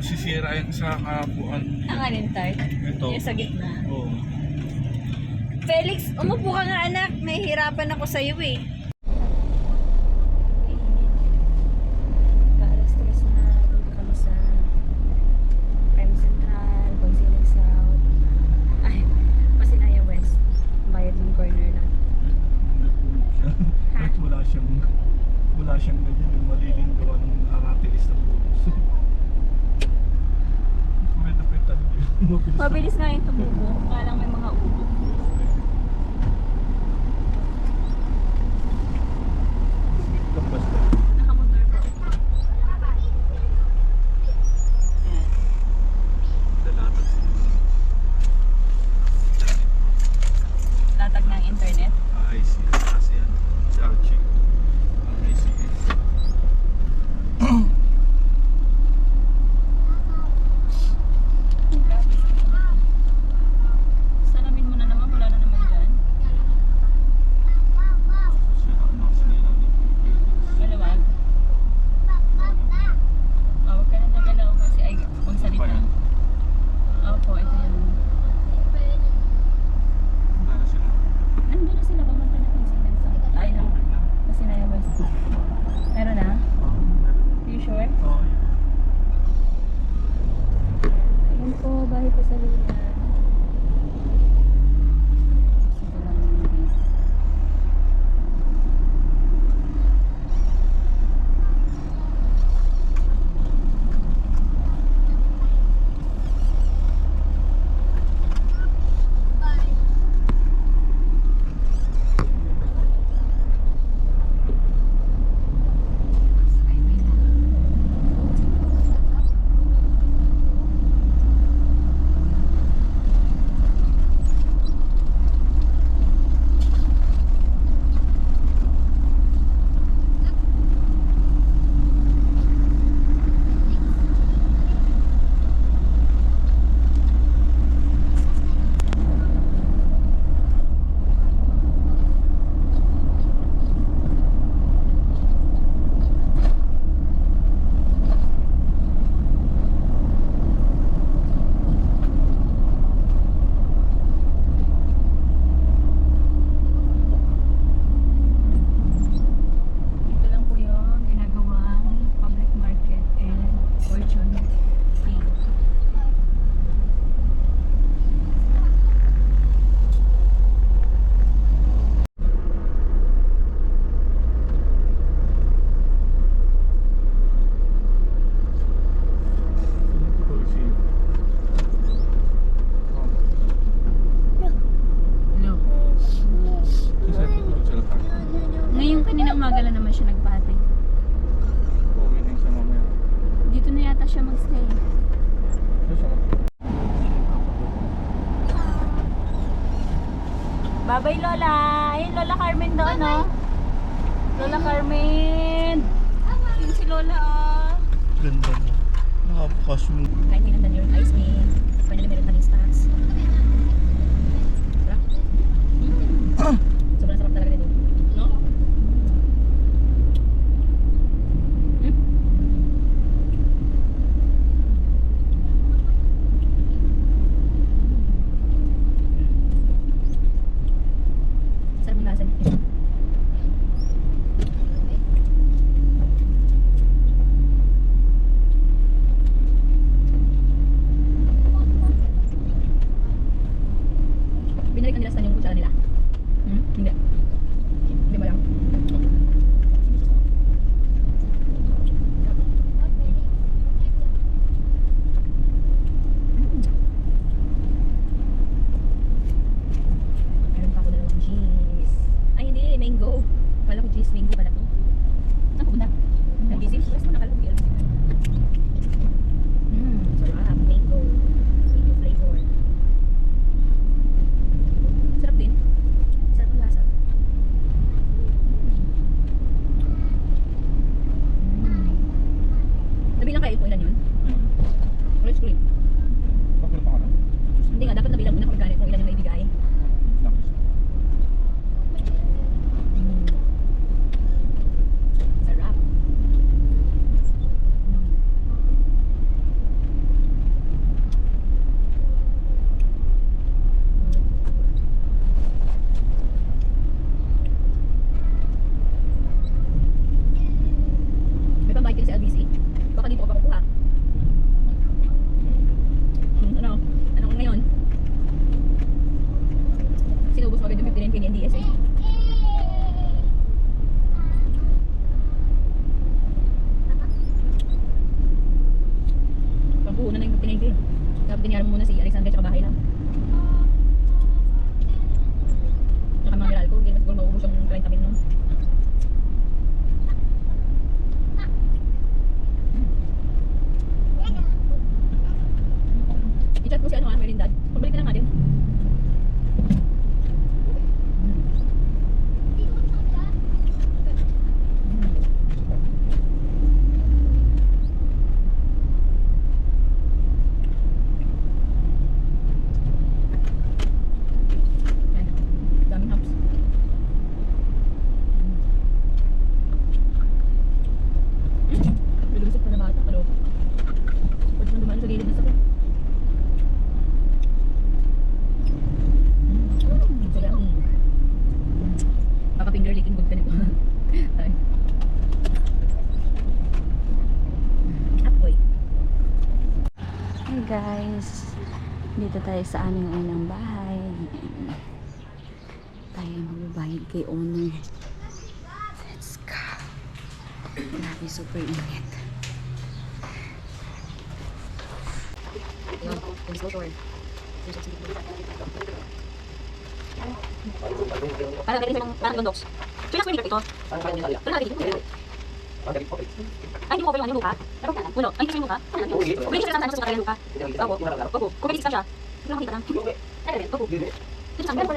sisira yung sa kapuan. Ang alin tayo? Ito. Yung sa gitna. Oo. Felix, umupo ka nga anak. Nahihirapan ako sa iyo eh. Alas 3 na dito kami sa Prime Central, Consilig South. Ay, Pasinaya West. Bayad ng corner na. Kahit wala siyang ganyan yung maliling gawa ng aratilis na pulos. Pwede yun. Mabilis nga yung tumubo. Kaya lang may mga ubo. Nakamotor po. Latag ng internet. I see. Kasi yan. Si Archie. I see. Grabe. Salamin mo na naman. Wala na naman dyan. Maluwag. Huwag ka na nagalaw kasi ay magsalita. Opo, ito yan. Nandun na sila. Pumunta na yung signal sa ay na. Kasi na yung west. Meron na? You sure? Ayun po, bahay pa sa luya. Sige lang yung Ito lang po yung ginagawang public market and fortune tea. Hello. Ngayong kaninang umaga lang naman siya nagpatay. Dito na yata siya magstay. Babay Lola! Ayun Lola Carmen doon no? Lola Carmen! Yun si Lola oh. Ganda mo. Nakapakasyon. Kahit hinandan yung ice cream, finally meron kaming snacks. Sarap. Sobrang sarap talaga nito. No? Sarap yung lasa niya. puhunan na yung tingin ko. Sabi tiniyaran mo muna si Alexander tsaka bahay lang. Tsaka mga alcohol, hindi naman siguro mauubos yung 30 mil nun. I-chat mo si ano Merindad. Pagbalik ka na nga din. Daming house. Lulusot pa na bata, kaloko. Pwede mo dumaan sa gilid na sakit. Sayang. Baka finger licking good ka nito. Ay. Apoy. Hey guys. Dito tayo sa aming unang bahay. Tayo magbabayad kay owner. Let's go. Grabe, super init. Let's go shore. Parang pwede siya ng parang gondoks. So yung swing ito. Parang nakikita ko. Ay, hindi mo over yung luka. Uno, ay hindi yung luka. Pwede siya sa sukat yung luka. Opo. Opo. Kung pwede siya. Hindi makita lang. Ay, opo. Ito sa mga.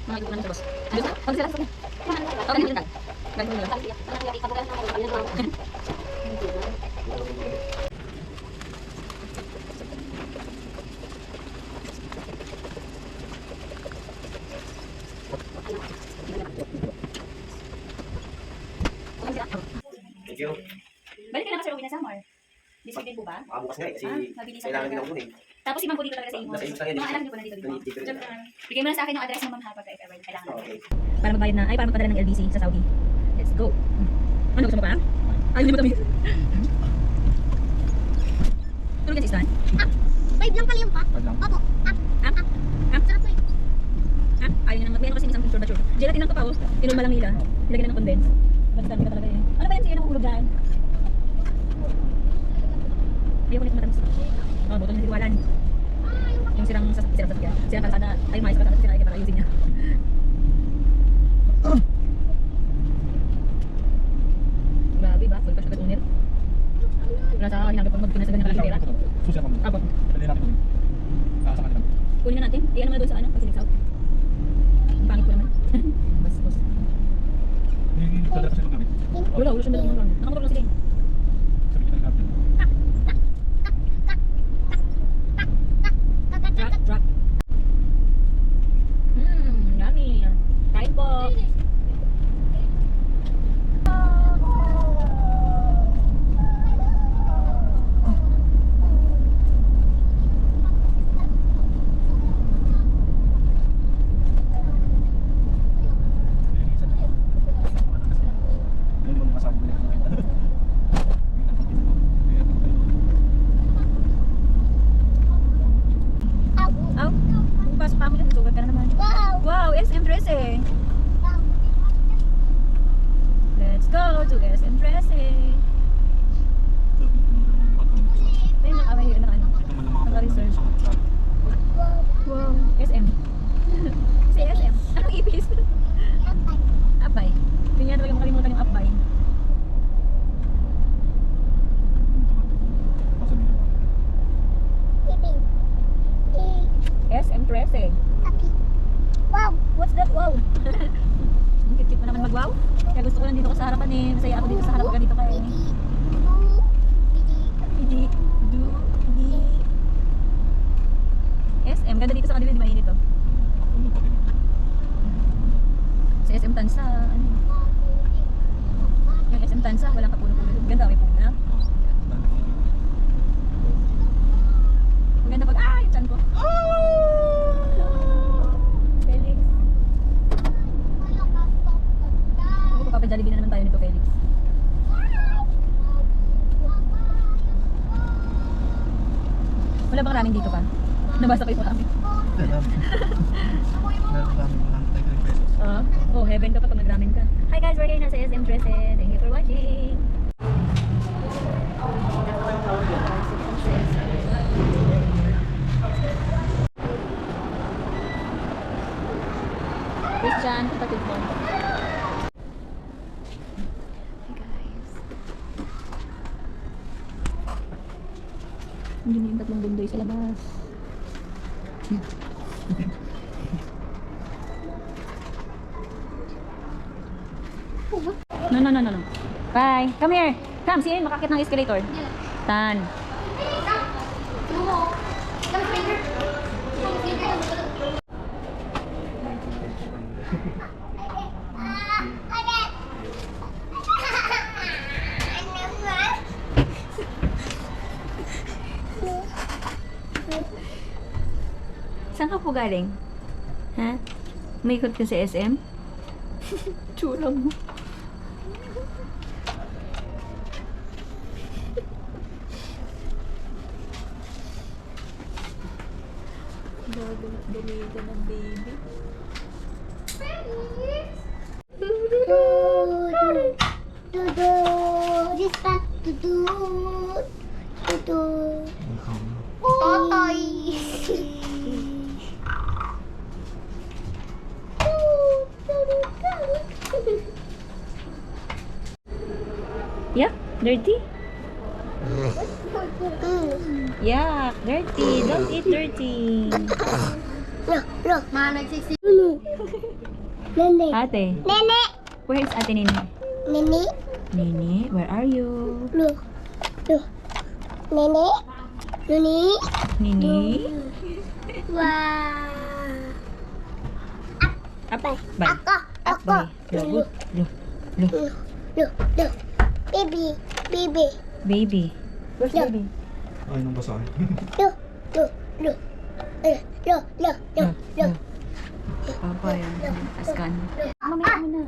Mga ito na sa boss. Ano ba? Pag sila sa kanya. Okay, ganyan lang. Ganyan lang. Thank you. Balik ka na kasi uwi na summer. Discipline din po ba? Bukas nga eh, kasi Mabilisan kailangan talaga. din ako kunin. Tapos si Ma'am po dito talaga sa inyo. Nasa inyo sa akin. Mga anak niyo po nandito dito. Nandito rin. Joke lang. Bigay mo na sa akin yung address ng Ma'am Hapag if ever kailangan natin. Okay. Para magbayad na, ay para magpadala ng LBC sa Saudi. Let's go. Ano gusto mo pa? Ay, hindi mo tamis. Tulog ka si Stan? Five lang pala yung pack. Pag lang. Opo. Sarap po eh. Ayaw nyo naman. Mayroon kasi isang picture na sure. Gelatin ng kapaw. Tinulma lang nila. Ilagay na ng condense. Basta ka talaga yun. Ano ba yan? Sige, nakahulog dyan. Ayaw ko nito matamis. Oh, butong na sitiwalan. Yung sirang sasakyan. Sirang kalsada. Ay, mais kalsada. Sirang ay para ayusin niya. Grabe ba? Full cash agad owner. Wala sa hinagap pag magpinas agad ng kalsada. Susi ako. Apo. Dali natin kunin. Sa kanila. Kunin na natin. Iyan naman na doon sa ano? Pacific South. Ang pangit ko naman. Bas. Hindi talaga siya magamit. Wala siya meron ng gamit. Nakamotor lang sige. Sabi kita ng captain. Drop. Yummy. Kain po. Ayun, mga masabi ko lang. Aw, kung pasok pa mo dyan, sugat ka na naman. Wow. Wow, SM Dressing. Let's go to SM Dressing. Ayun ang away na ano. Naka-research. Wow, SM. Si SM. Anong ipis? Apay. Hindi niya talaga makalimutan yung apay. SM Dressing. Wow. What's that? Wow! Ang cute-cute mo naman mag-wow. Kaya gusto ko lang dito ko sa harapan eh. Masaya ako dito sa harapan ganito ka eh. bang ramen dito pa? Nabasa ko yung ramen. Meron kami 100 pesos. Oh, heaven ka pa pag nag-ramen ka. Hi guys, we're here na sa SM Tresen. Thank you for watching. Christian, kapatid mo. Hey guys. Hindi na yung tatlong bundoy sa labas. No. Bye. Come here. Come, siin, makakit ng escalator. Tan. Saan ka po galing? Ha? May ikot ka sa SM? Tsura mo. Dali ka ng baby. This one. Totoy. Yuck, dirty? Yuck, dirty. Don't eat dirty. Look, ma, nagsisi. Nene. Ate, Nene. where is Ate Nini? Nene. Nini, where are you? Look. Nene. Nene. Nini? Wow. Up, bye. Up, Ako. bye. Look. Look. Baby. Baby. Where's Yeah. baby? Ay, nung basahin. Look. Papa yan. Askan. Mamaya mo na.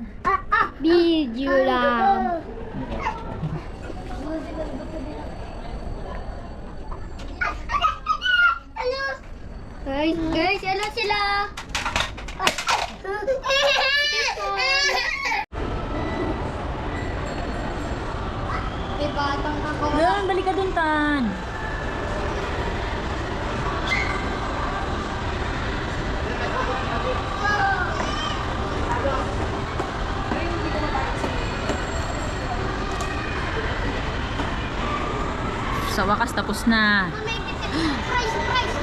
Video lang. Guys, ano sila? May batang ako. Yan, balik ka dun, Tan. Sa wakas, tapos na. Price.